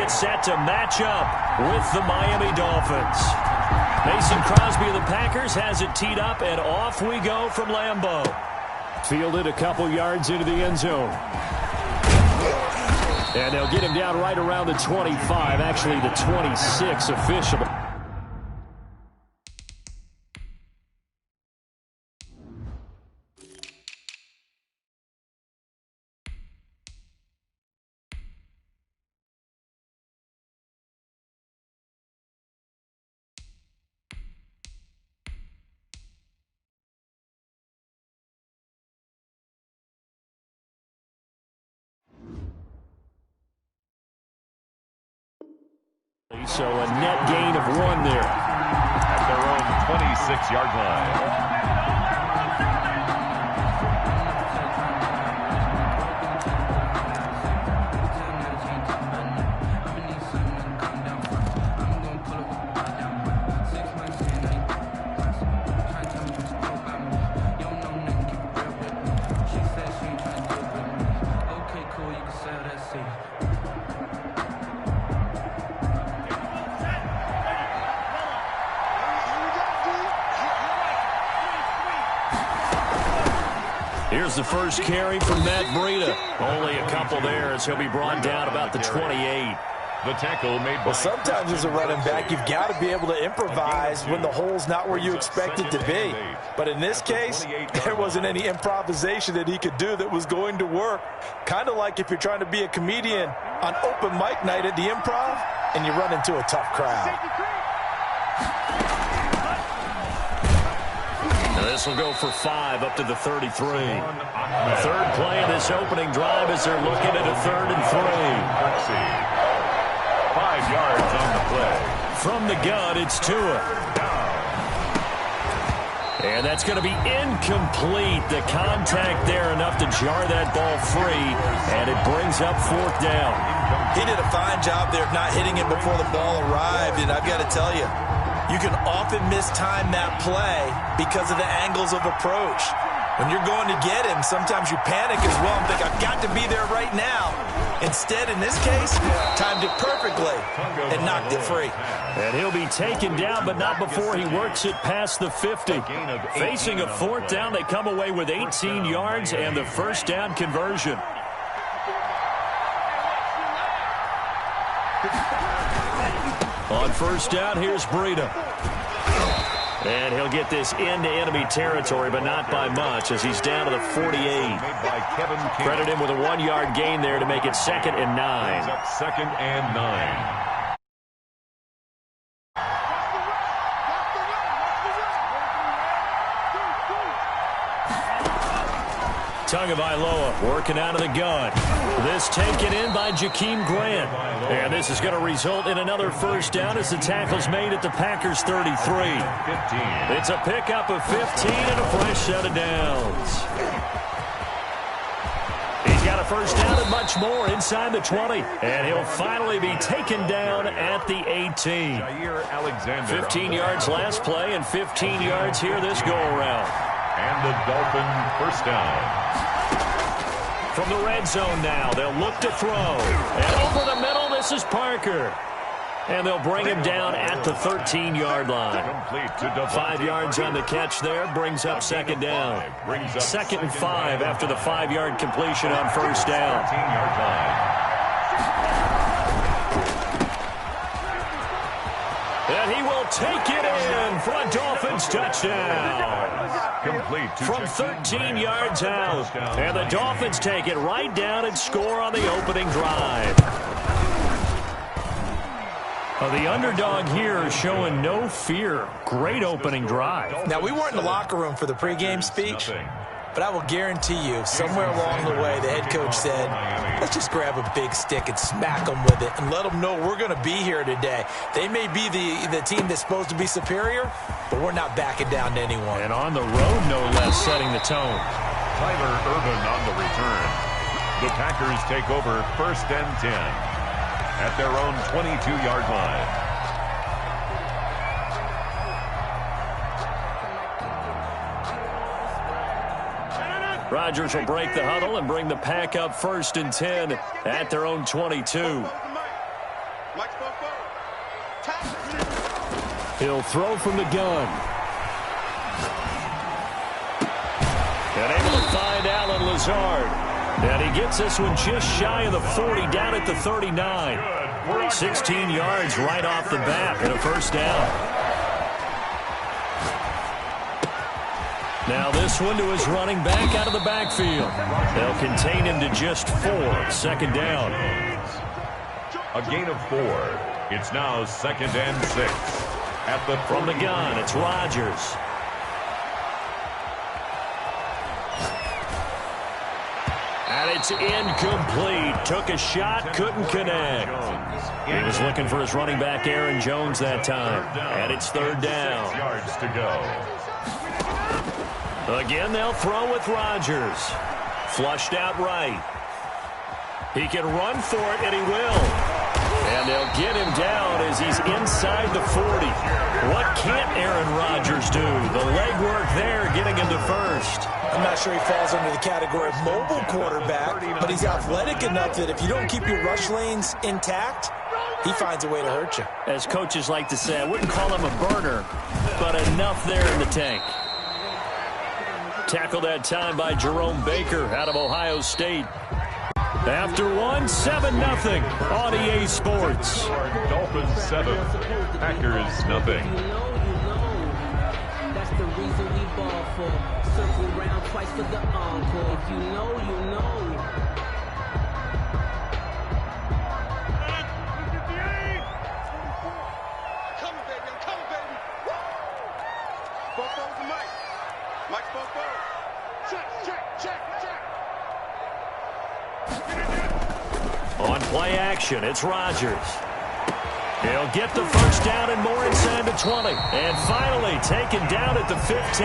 get set to match up with the Miami Dolphins. Mason Crosby of the Packers has it teed up, and off we go from Lambeau. Fielded a couple yards into the end zone. And they'll get him down right around the 25, actually the 26 official. So a net gain of 1 there. At their own 26-yard line. Here's the first carry from Matt Breida. Only a couple there as he'll be brought down about the 28. The tackle made by... Well, sometimes as a running back, you've got to be able to improvise when the hole's not where you expect it to be. But in this case, there wasn't any improvisation that he could do that was going to work. Kind of like if you're trying to be a comedian on open mic night at the Improv and you run into a tough crowd. This will go for 5 up to the 33. Third play of this opening drive as they're looking at a 3rd and 3. 5 yards on the play. From the gun, it's Tua. And that's going to be incomplete. The contact there enough to jar that ball free, and it brings up 4th down. He did a fine job there of not hitting it before the ball arrived, and I've got to tell you, you can often mistime that play because of the angles of approach. When you're going to get him, sometimes you panic as well and think, I've got to be there right now. Instead, in this case, timed it perfectly and knocked it free. And he'll be taken down, but not before he works it past the 50. Facing a 4th down, they come away with 18 yards and the first down conversion. On first down, here's Breida. And he'll get this into enemy territory, but not by much as he's down to the 48. Credit him with a 1-yard gain there to make it 2nd and 9. 2nd and 9. Tagovailoa working out of the gun. This taken in by Jakeem Grant. And this is going to result in another first down as the tackle's made at the Packers' 33. 15. It's a pickup of 15 and a fresh set of downs. He's got a first down and much more inside the 20. And he'll finally be taken down at the 18. 15 yards last play and 15 yards here this go-around. And the Dolphin first down. From the red zone now, they'll look to throw. And over the middle, this is Parker. And they'll bring him down at the 13-yard line. 5 yards on the catch there, brings up 2nd down. 2nd and 5 after the 5-yard completion on first down. 13-yard line. And he will take it in for a Dolphins touchdown. From 13 yards out. And the Dolphins take it right down and score on the opening drive. The underdog here showing no fear. Great opening drive. Now, we weren't in the locker room for the pregame speech, but I will guarantee you, somewhere along the way, the head coach said, let's just grab a big stick and smack them with it and let them know we're going to be here today. They may be the team that's supposed to be superior, but we're not backing down to anyone. And on the road, no less, setting the tone. Tyler Urban on the return. The Packers take over 1st and 10 at their own 22-yard line. Rodgers will break the huddle and bring the Pack up 1st and 10 at their own 22. He'll throw from the gun. And able to find Alan Lazard. And he gets this one just shy of the 40, down at the 39. 16 yards right off the bat and a first down. Now this one to his running back out of the backfield. They'll contain him to just 4. Second down. A gain of 4. It's now 2nd and 6. From the gun, it's Rodgers. And it's incomplete. Took a shot, couldn't connect. He was looking for his running back, Aaron Jones, that time. And it's 3rd down. 6 yards to go. Again, they'll throw with Rodgers. Flushed out right. He can run for it, and he will. And they'll get him down as he's inside the 40. What can't Aaron Rodgers do? The legwork there getting him to first. I'm not sure he falls under the category of mobile quarterback, but he's athletic enough that if you don't keep your rush lanes intact, he finds a way to hurt you. As coaches like to say, I wouldn't call him a burner, but enough there in the tank. Tackled that time by Jerome Baker out of Ohio State. After 1, 7-0 on EA Sports. Dolphins 7, Packers nothing. That's the reason we ball for. Circle round twice for the encore. If you know, you know. Coming, baby. I'm coming, baby. Bofo's the mic. Mike Bofo. Check. On play action, it's Rodgers. He'll get the first down and more inside the 20. And finally taken down at the 15.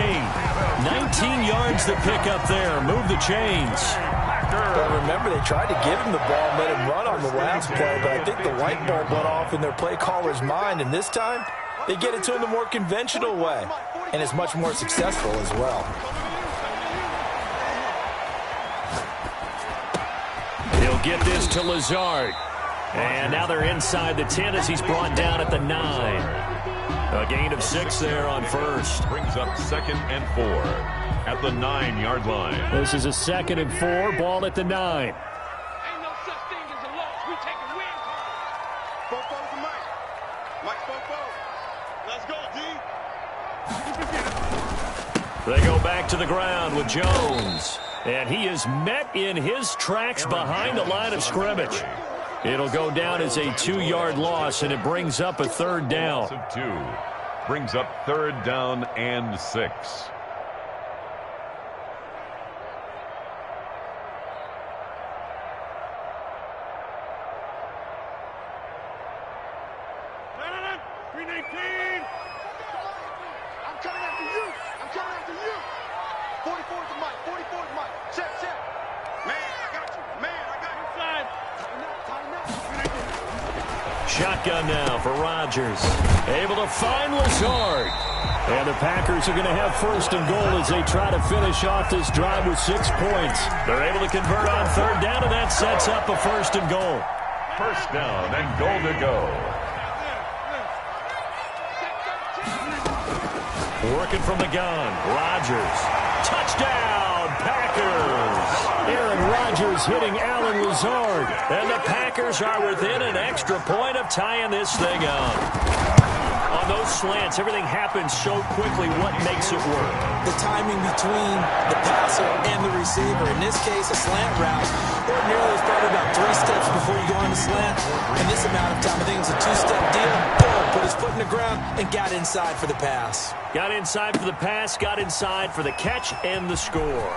19 yards to pick up there. Move the chains. But remember, they tried to give him the ball and let him run on the last play, but I think the light bulb went off in their play caller's mind, and this time they get it to him the more conventional way, and it's much more successful as well. He'll get this to Lazard. And now they're inside the 10 as he's brought down at the 9. A gain of 6 there on first. Brings up 2nd and 4 at the 9-yard line. This is a 2nd and 4, ball at the 9. Ain't no such thing as a loss. We take a win. Bofo's the mic. Mike Bofo. Let's go, D. They go back to the ground with Jones. And he is met in his tracks behind the line of scrimmage. It'll go down as a 2-yard loss, and it brings up a 3rd down. 2 brings up 3rd down and 6. I'm coming after you. 44's the mic. 44's the mic. Check. Man, I got you. Inside. Tighten up. Shotgun now for Rodgers. Able to find Lazard. And the Packers are going to have 1st and goal as they try to finish off this drive with 6 points. They're able to convert on 3rd down, and that sets up a 1st and goal. 1st down and goal to go. Working from the gun. Rodgers. Touchdown, Packers. Aaron Rodgers hitting Alan Lazard. And the Packers are within an extra point of tying this thing up. On those slants, everything happens so quickly. What makes it work? The timing between the passer and the receiver. In this case, a slant route. Ordinarily, it's probably about 3 steps before you go on the slant. In this amount of time, I think it's a 2-step deal. Boom, put his foot in the ground and got inside for the pass. Got inside for the pass, got inside for the catch and the score.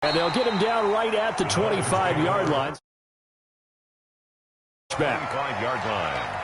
And they'll get him down right at the 25-yard line. Back. 25-yard line.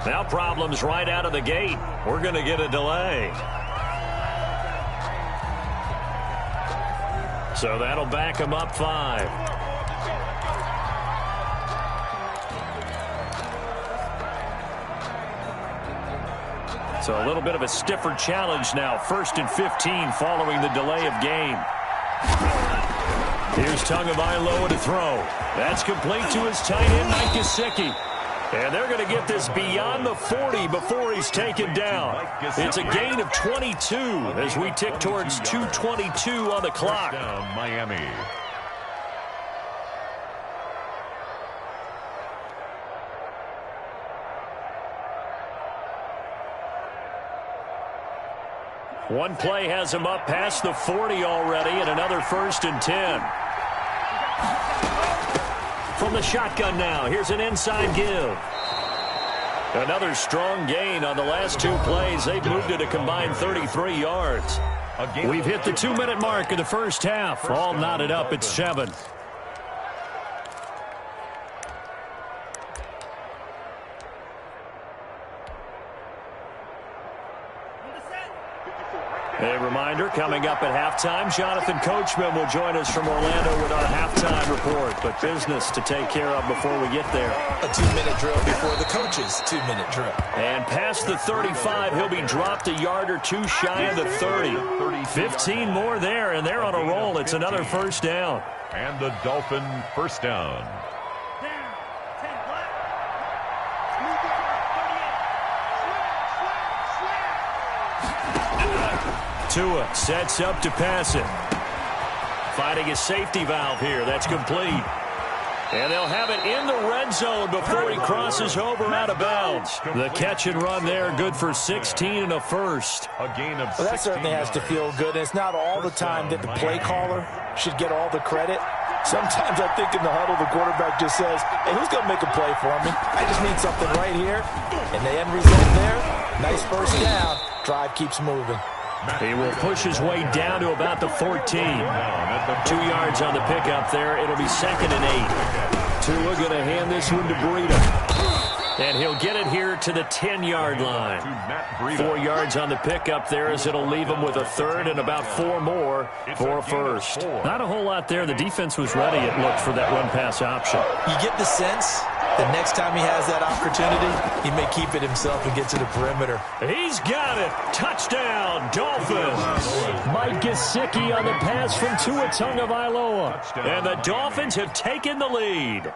Now problems right out of the gate. We're going to get a delay. So that'll back him up 5. So a little bit of a stiffer challenge now. 1st and 15 following the delay of game. Here's Tagovailoa to throw. That's complete to his tight end, Mike Gesicki. And they're going to get this beyond the 40 before he's taken down. It's a gain of 22 as we tick towards 2:22 on the clock. Down, Miami. One play has him up past the 40 already, and another 1st and 10. From the shotgun now, here's an inside give. Another strong gain on the last 2 plays. They've moved it a combined 33 yards. We've hit the 2-minute mark of the first half. All knotted up at 7. A reminder, coming up at halftime, Jonathan Coachman will join us from Orlando with our halftime report. But business to take care of before we get there. A 2-minute drill before the coach's 2-minute drill. And past the 35, he'll be dropped a yard or 2 shy of the 30. 15 more there, and they're on a roll. It's another 1st down. And the Dolphin 1st down. Tua sets up to pass it. Finding a safety valve here. That's complete. And they'll have it in the red zone before he crosses over out of bounds. The catch and run there, good for 16 and a 1st. A gain of 16. Well, that certainly has to feel good. It's not all the time that the play caller should get all the credit. Sometimes I think in the huddle, the quarterback just says, hey, who's going to make a play for me? I just need something right here. And the end result there, nice 1st down. Drive keeps moving. He will push his way down to about the 14. 2 yards on the pickup there. It'll be 2nd and 8. Tua going to hand this one to Breida. And he'll get it here to the 10-yard line. 4 yards on the pickup there as it'll leave him with a 3rd and about 4 more for a 1st. Not a whole lot there. The defense was ready, it looked, for that run-pass option. You get the sense the next time he has that opportunity, he may keep it himself and get to the perimeter. He's got it. Touchdown, Dolphins. Mike Gesicki on the pass from Tua Tagovailoa. And the Dolphins have taken the lead.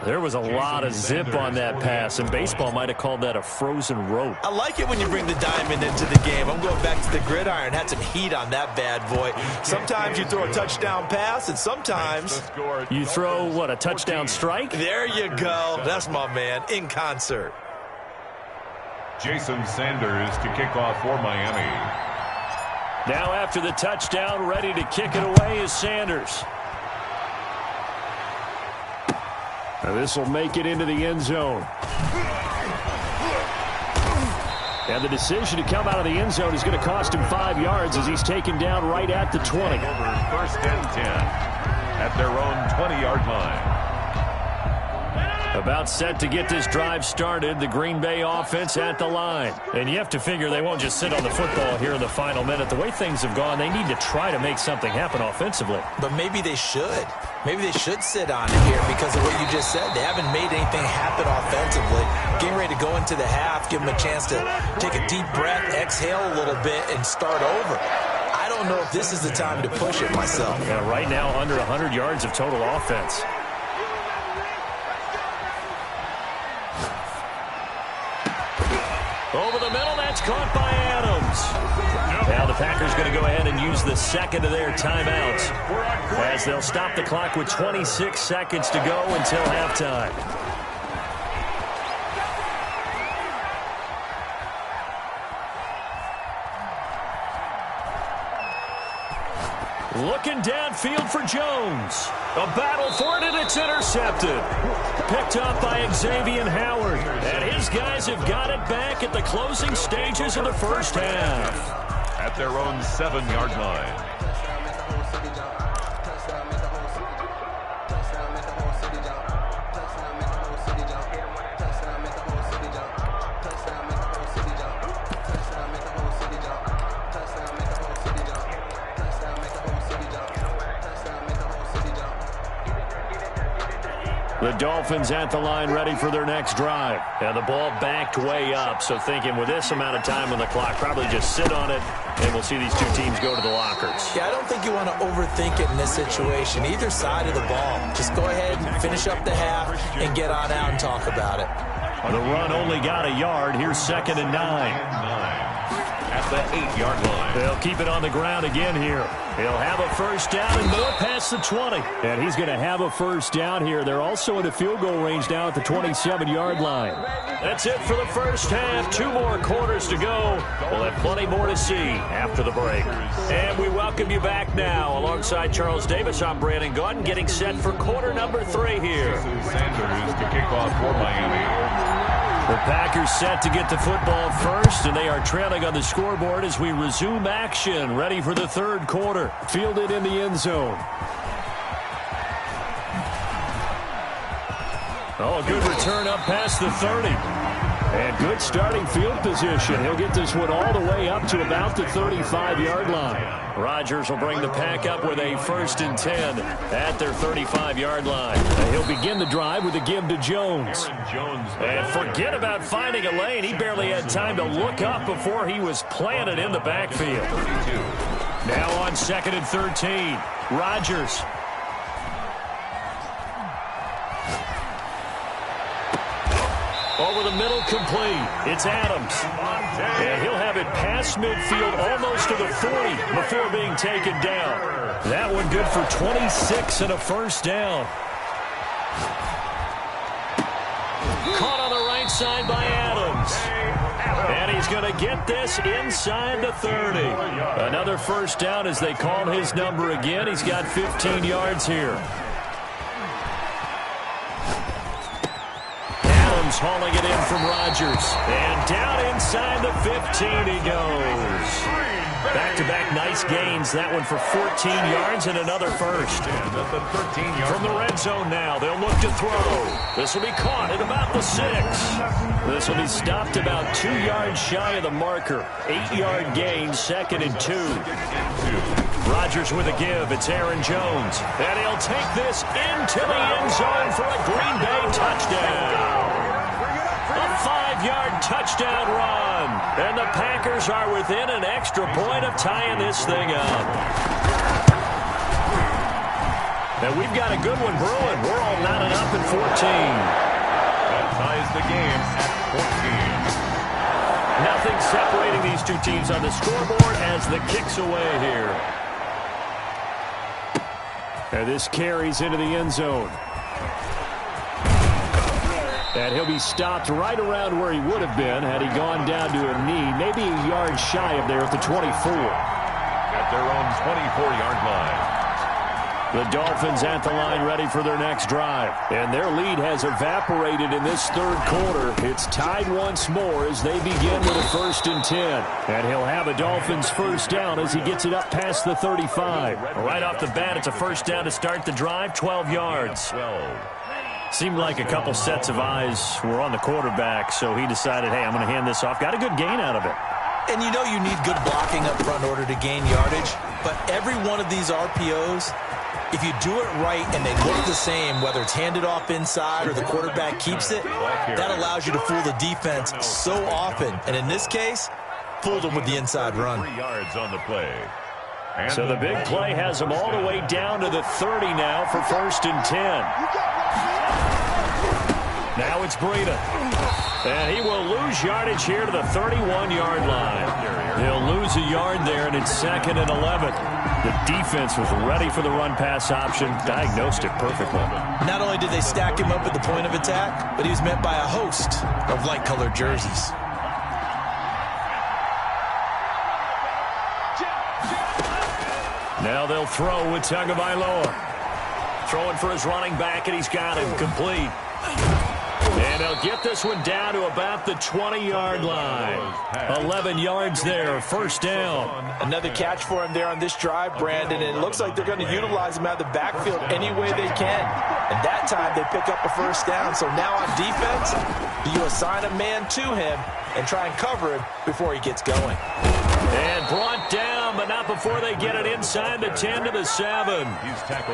There was a lot of zip on that pass, and baseball might have called that a frozen rope. I like it when you bring the diamond into the game. I'm going back to the gridiron. Had some heat on that bad boy. Sometimes you throw a touchdown pass, and sometimes you throw, what, a touchdown strike? There you go. That's my man, in concert. Jason Sanders to kick off for Miami. Now after the touchdown, ready to kick it away is Sanders. This will make it into the end zone. And the decision to come out of the end zone is going to cost him 5 yards as he's taken down right at the 20. Over 1st and 10 at their own 20-yard line. About set to get this drive started, the Green Bay offense at the line. And you have to figure they won't just sit on the football here in the final minute. The way things have gone, they need to try to make something happen offensively. But maybe they should. Maybe they should sit on it here because of what you just said. They haven't made anything happen offensively. Getting ready to go into the half, give them a chance to take a deep breath, exhale a little bit, and start over. I don't know if this is the time to push it myself. Yeah, right now, under 100 yards of total offense. Over the middle, that's caught by Adams. Now the Packers going to go ahead and use the second of their timeouts as they'll stop the clock with 26 seconds to go until halftime. Looking downfield for Jones. A battle for it, and it's intercepted. Picked up by Xavier Howard. And his guys have got it back at the closing stages of the first half. At their own 7-yard line. The Dolphins at the line ready for their next drive. And the ball backed way up, so thinking with this amount of time on the clock, probably just sit on it, and we'll see these two teams go to the lockers. Yeah, I don't think you want to overthink it in this situation. Either side of the ball. Just go ahead and finish up the half and get on out and talk about it. The run only got a yard. Here's 2nd and 9. At the 8-yard line. They'll keep it on the ground again here. He'll have a first down and more past the 20. And he's going to have a first down here. They're also in the field goal range now at the 27-yard line. That's it for the first half. 2 more quarters to go. We'll have plenty more to see after the break. And we welcome you back now. Alongside Charles Davis, I'm Brandon Gaudin, getting set for quarter number 3 here. Sanders to kick off for Miami. The Packers set to get the football first, and they are trailing on the scoreboard as we resume action, ready for the 3rd quarter. Fielded in the end zone. Oh, a good return up past the 30. And good starting field position. He'll get this one all the way up to about the 35-yard line. Rodgers will bring the Pack up with a 1st and 10 at their 35-yard line. And he'll begin the drive with a give to Jones. And forget about finding a lane. He barely had time to look up before he was planted in the backfield. Now on 2nd and 13, Rodgers. Over the middle, complete. It's Adams. And he'll have it past midfield almost to the 40 before being taken down. That one good for 26 and a first down. Caught on the right side by Adams. And he's going to get this inside the 30. Another first down as they call his number again. He's got 15 yards here. Hauling it in from Rodgers. And down inside the 15 he goes. Back-to-back nice gains. That one for 14 yards and another first. From the red zone now, they'll look to throw. This will be caught at about the 6. This will be stopped about 2 yards shy of the marker. 8-yard gain, 2nd and 2. Rodgers with a give. It's Aaron Jones. And he'll take this into the end zone for a Green Bay touchdown. A 5-yard touchdown run. And the Packers are within an extra point of tying this thing up. And we've got a good one brewing. We're all knotted up at 14. That ties the game at 14. Nothing separating these two teams on the scoreboard as the kick's away here. And this carries into the end zone. And he'll be stopped right around where he would have been had he gone down to a knee, maybe a yard shy of there at the 24. At their own 24-yard line. The Dolphins at the line ready for their next drive. And their lead has evaporated in this 3rd quarter. It's tied once more as they begin with a 1st and 10. And he'll have a Dolphins first down as he gets it up past the 35. Right off the bat, it's a first down to start the drive, 12 yards. Seemed like a couple sets of eyes were on the quarterback, so he decided, hey, I'm going to hand this off. Got a good gain out of it. And you know you need good blocking up front in order to gain yardage, but every one of these RPOs, if you do it right and they look the same, whether it's handed off inside or the quarterback keeps it, that allows you to fool the defense so often. And in this case, fooled them with the inside run. 3 yards on the play. And so the big play has them all the way down to the 30 now for 1st and 10. Now it's Breida. And he will lose yardage here to the 31-yard line. He'll lose a yard there, and it's 2nd and 11. The defense was ready for the run-pass option, diagnosed it perfectly. Not only did they stack him up at the point of attack, but he was met by a host of light-colored jerseys. Now they'll throw with Tagovailoa. Throwing for his running back, and he's got him complete. And he'll get this one down to about the 20-yard line. 11 yards there, first down. Another catch for him there on this drive, Brandon, and it looks like they're going to utilize him out of the backfield any way they can. And that time they pick up a first down. So now on defense, you assign a man to him and try and cover him before he gets going. And brought down, but not before they get it inside the 10 to the 7.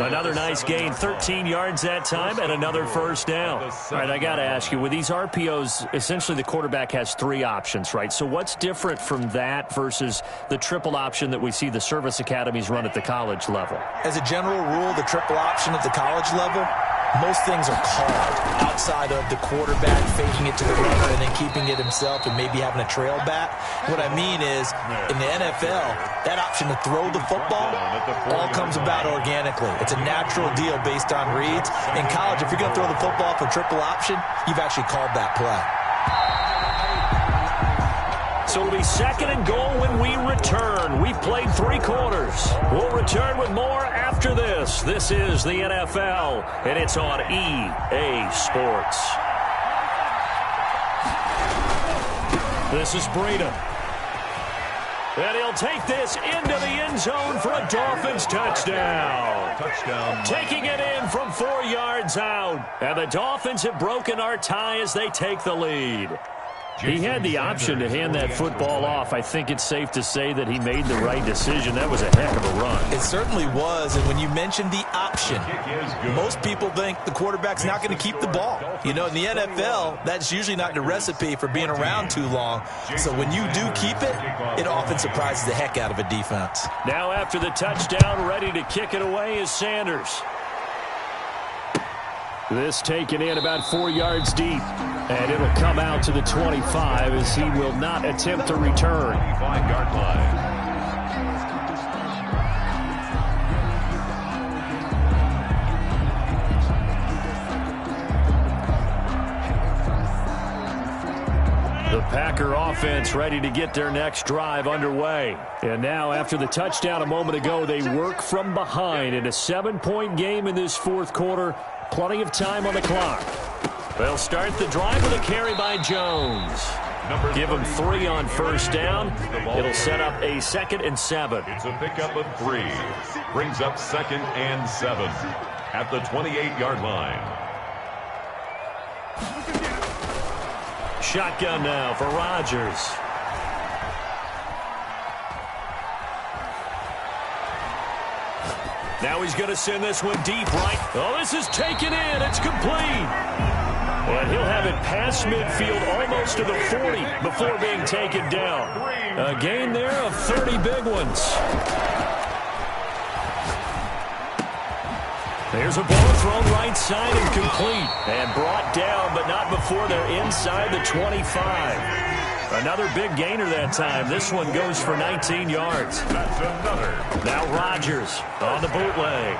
Another nice gain, 13 yards that time, and another first down. All right, I got to ask you, with these RPOs, essentially the quarterback has 3 options, right? So what's different from that versus the triple option that we see the service academies run at the college level? As a general rule, the triple option at the college level, most things are called outside of the quarterback faking it to the runner and then keeping it himself and maybe having a trail back. What I mean is, in the NFL, that option to throw the football all comes about organically. It's a natural deal based on reads. In college, if you're going to throw the football for triple option, you've actually called that play. So it'll be 2nd and goal when we return. We've played 3 quarters. We'll return with more after this. This is the NFL, and it's on EA Sports. This is Breida. And he'll take this into the end zone for a Dolphins touchdown. Taking it in from 4 yards out. And the Dolphins have broken our tie as they take the lead. He had the option to hand that football off. I think it's safe to say that he made the right decision. That was a heck of a run. It certainly was, and when you mentioned the option, most people think the quarterback's not going to keep the ball. You know, in the NFL, that's usually not the recipe for being around too long. So when you do keep it, it often surprises the heck out of a defense. Now after the touchdown, ready to kick it away is Sanders. This taken in about 4 yards deep. And it'll come out to the 25 as he will not attempt to return. 5-yard line. The Packer offense ready to get their next drive underway. And now after the touchdown a moment ago, they work from behind in a 7-point game in this 4th quarter. Plenty of time on the clock. They'll start the drive with a carry by Jones. Give him 3 on first down. It'll set up a 2nd and 7. It's a pickup of 3. Brings up 2nd and 7 at the 28-yard line. Shotgun now for Rodgers. Now he's going to send this one deep right. Oh, this is taken in. It's complete. And he'll have it past midfield almost to the 40 before being taken down. A gain there of 30 big ones. There's a ball thrown right side and complete. And brought down, but not before they're inside the 25. Another big gainer that time. This one goes for 19 yards. That's another. Now Rodgers on the bootleg.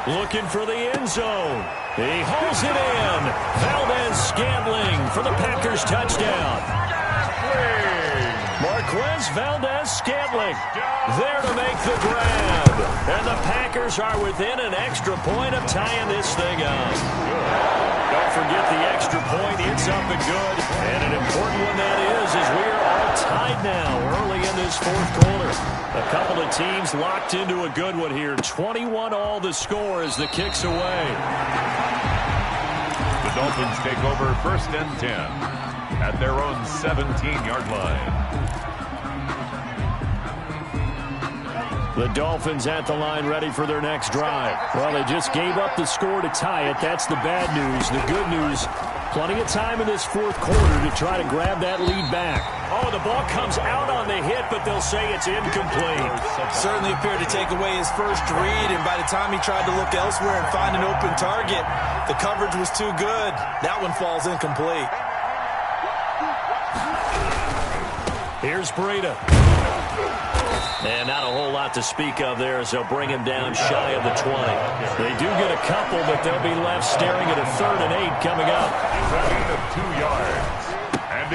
Looking for the end zone. He hauls it in. Valdez-Scantling for the Packers touchdown. Marquez Valdez-Scantling there to make the grab. And the Packers are within an extra point of tying this thing up. Don't forget the extra point. It's up and good. And an important one that is as we are all tied now early in this 4th quarter. A couple of teams locked into a good one here. 21-all the score as the kick's away. The Dolphins take over 1st and 10 at their own 17-yard line. The Dolphins at the line ready for their next drive. Well, they just gave up the score to tie it. That's the bad news. The good news, plenty of time in this 4th quarter to try to grab that lead back. Oh, the ball comes out on the hit, but they'll say it's incomplete. Certainly appeared to take away his first read, and by the time he tried to look elsewhere and find an open target, the coverage was too good. That one falls incomplete. Here's Breida. And not a whole lot to speak of there as they'll bring him down shy of the 20. They do get a couple, but they'll be left staring at a 3rd and 8 coming up. Gain of 2 yards. And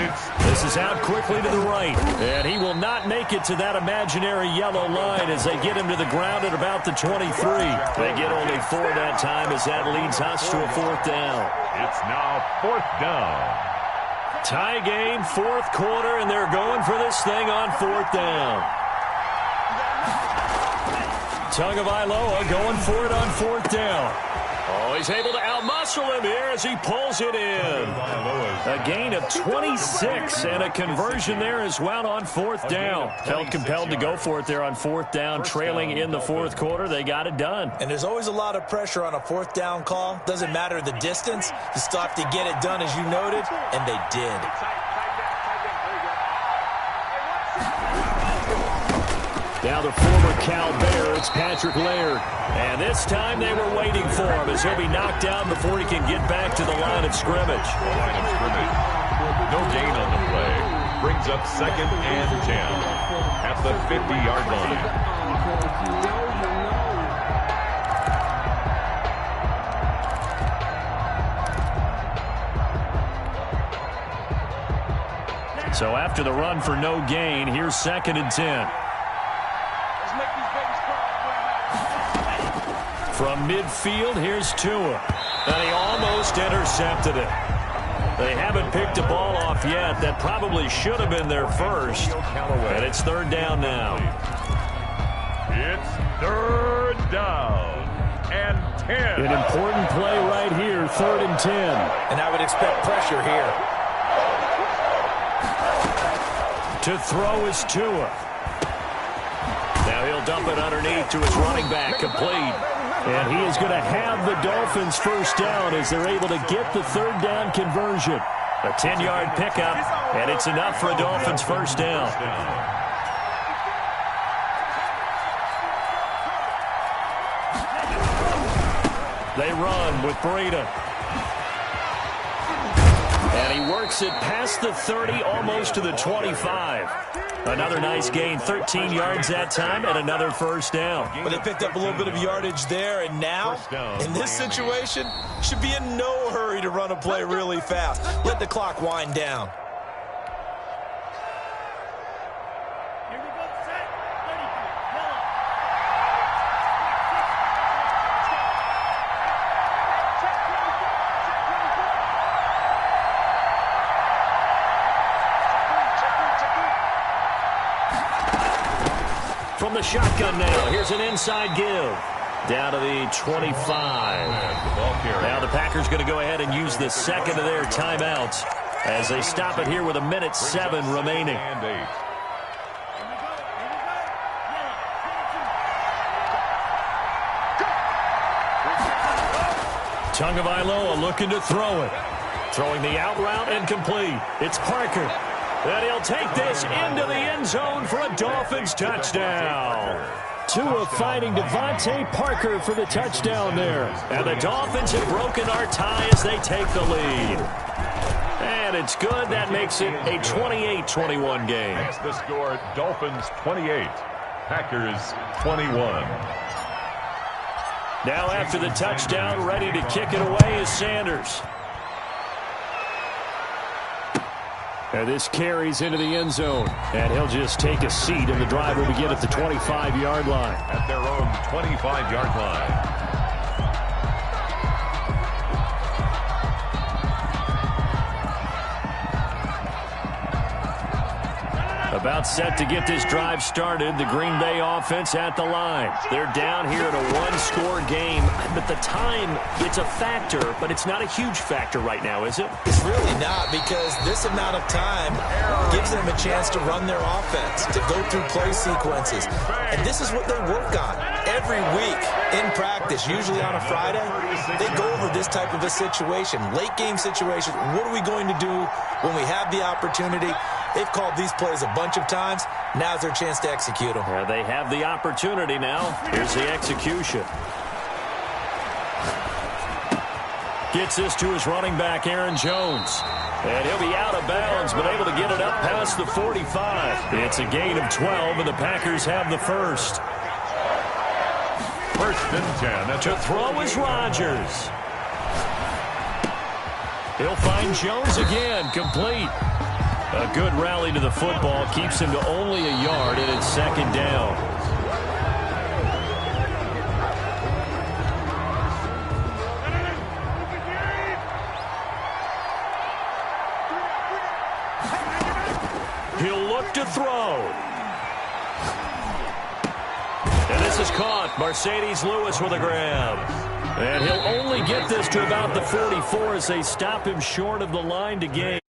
this is out quickly to the right. And he will not make it to that imaginary yellow line as they get him to the ground at about the 23. They get only 4 that time as that leads us to a 4th down. It's now 4th down. Tie game, 4th quarter, and they're going for this thing on 4th down. Tagovailoa going for it on 4th down. Oh, he's able to outmuscle him here as he pulls it in. A gain of 26 and a conversion there as well on fourth down. Felt compelled to go for it there on fourth down, trailing in the fourth quarter. They got it done. And there's always a lot of pressure on a fourth down call. Doesn't matter the distance. You still have to get it done, as you noted, and they did. Now the former Cal Bear, it's Patrick Laird. And this time they were waiting for him as he'll be knocked down before he can get back to the line of scrimmage. No gain on the play. Brings up 2nd and 10 at the 50-yard line. So after the run for no gain, here's 2nd and 10. From midfield, here's Tua. And he almost intercepted it. They haven't picked a ball off yet. That probably should have been their first. And it's 3rd down now. It's 3rd down and 10. An important play right here, 3rd and 10. And I would expect pressure here. To throw is Tua. Now he'll dump it underneath to his running back, complete. And he is going to have the Dolphins first down as they're able to get the 3rd down conversion. A 10-yard pickup, and it's enough for a Dolphins first down. They run with Breida. And he works it past the 30, almost to the 25. Another nice gain, 13 yards that time, and another first down. But they picked up a little bit of yardage there, and now, in this situation, should be in no hurry to run a play really fast. Let the clock wind down. From the shotgun now, here's an inside give. Down to the 25. Now the Packers going to go ahead and use the second of their timeouts as they stop it here with 1:07 remaining. Tagovailoa looking to throw it. Throwing the out route and complete. It's Parker. And he'll take this into the end zone for a Dolphins touchdown. Tua finding Devontae Parker for the touchdown there. And the Dolphins have broken our tie as they take the lead. And it's good. That makes it a 28-21 game. That's the score. Dolphins 28. Packers 21. Now after the touchdown, ready to kick it away is Sanders. And this carries into the end zone. And he'll just take a seat, and the drive will begin at the 25-yard line. At their own 25-yard line. About set to get this drive started. The Green Bay offense at the line. They're down here in a one-score game. But the time, it's a factor, but it's not a huge factor right now, is it? It's really not, because this amount of time gives them a chance to run their offense, to go through play sequences. And this is what they work on every week in practice, usually on a Friday. They go over this type of a situation, late-game situation. What are we going to do when we have the opportunity? They've called these plays a bunch of times. Now's their chance to execute them. Yeah, they have the opportunity now. Here's the execution. Gets this to his running back, Aaron Jones. And he'll be out of bounds, but able to get it up past the 45. It's a gain of 12, and the Packers have the first. First and 10. To throw is Rodgers. He'll find Jones again, complete. A good rally to the football keeps him to only a yard, and it's second down. He'll look to throw. And this is caught. Mercedes Lewis with a grab. And he'll only get this to about the 44 as they stop him short of the line to gain.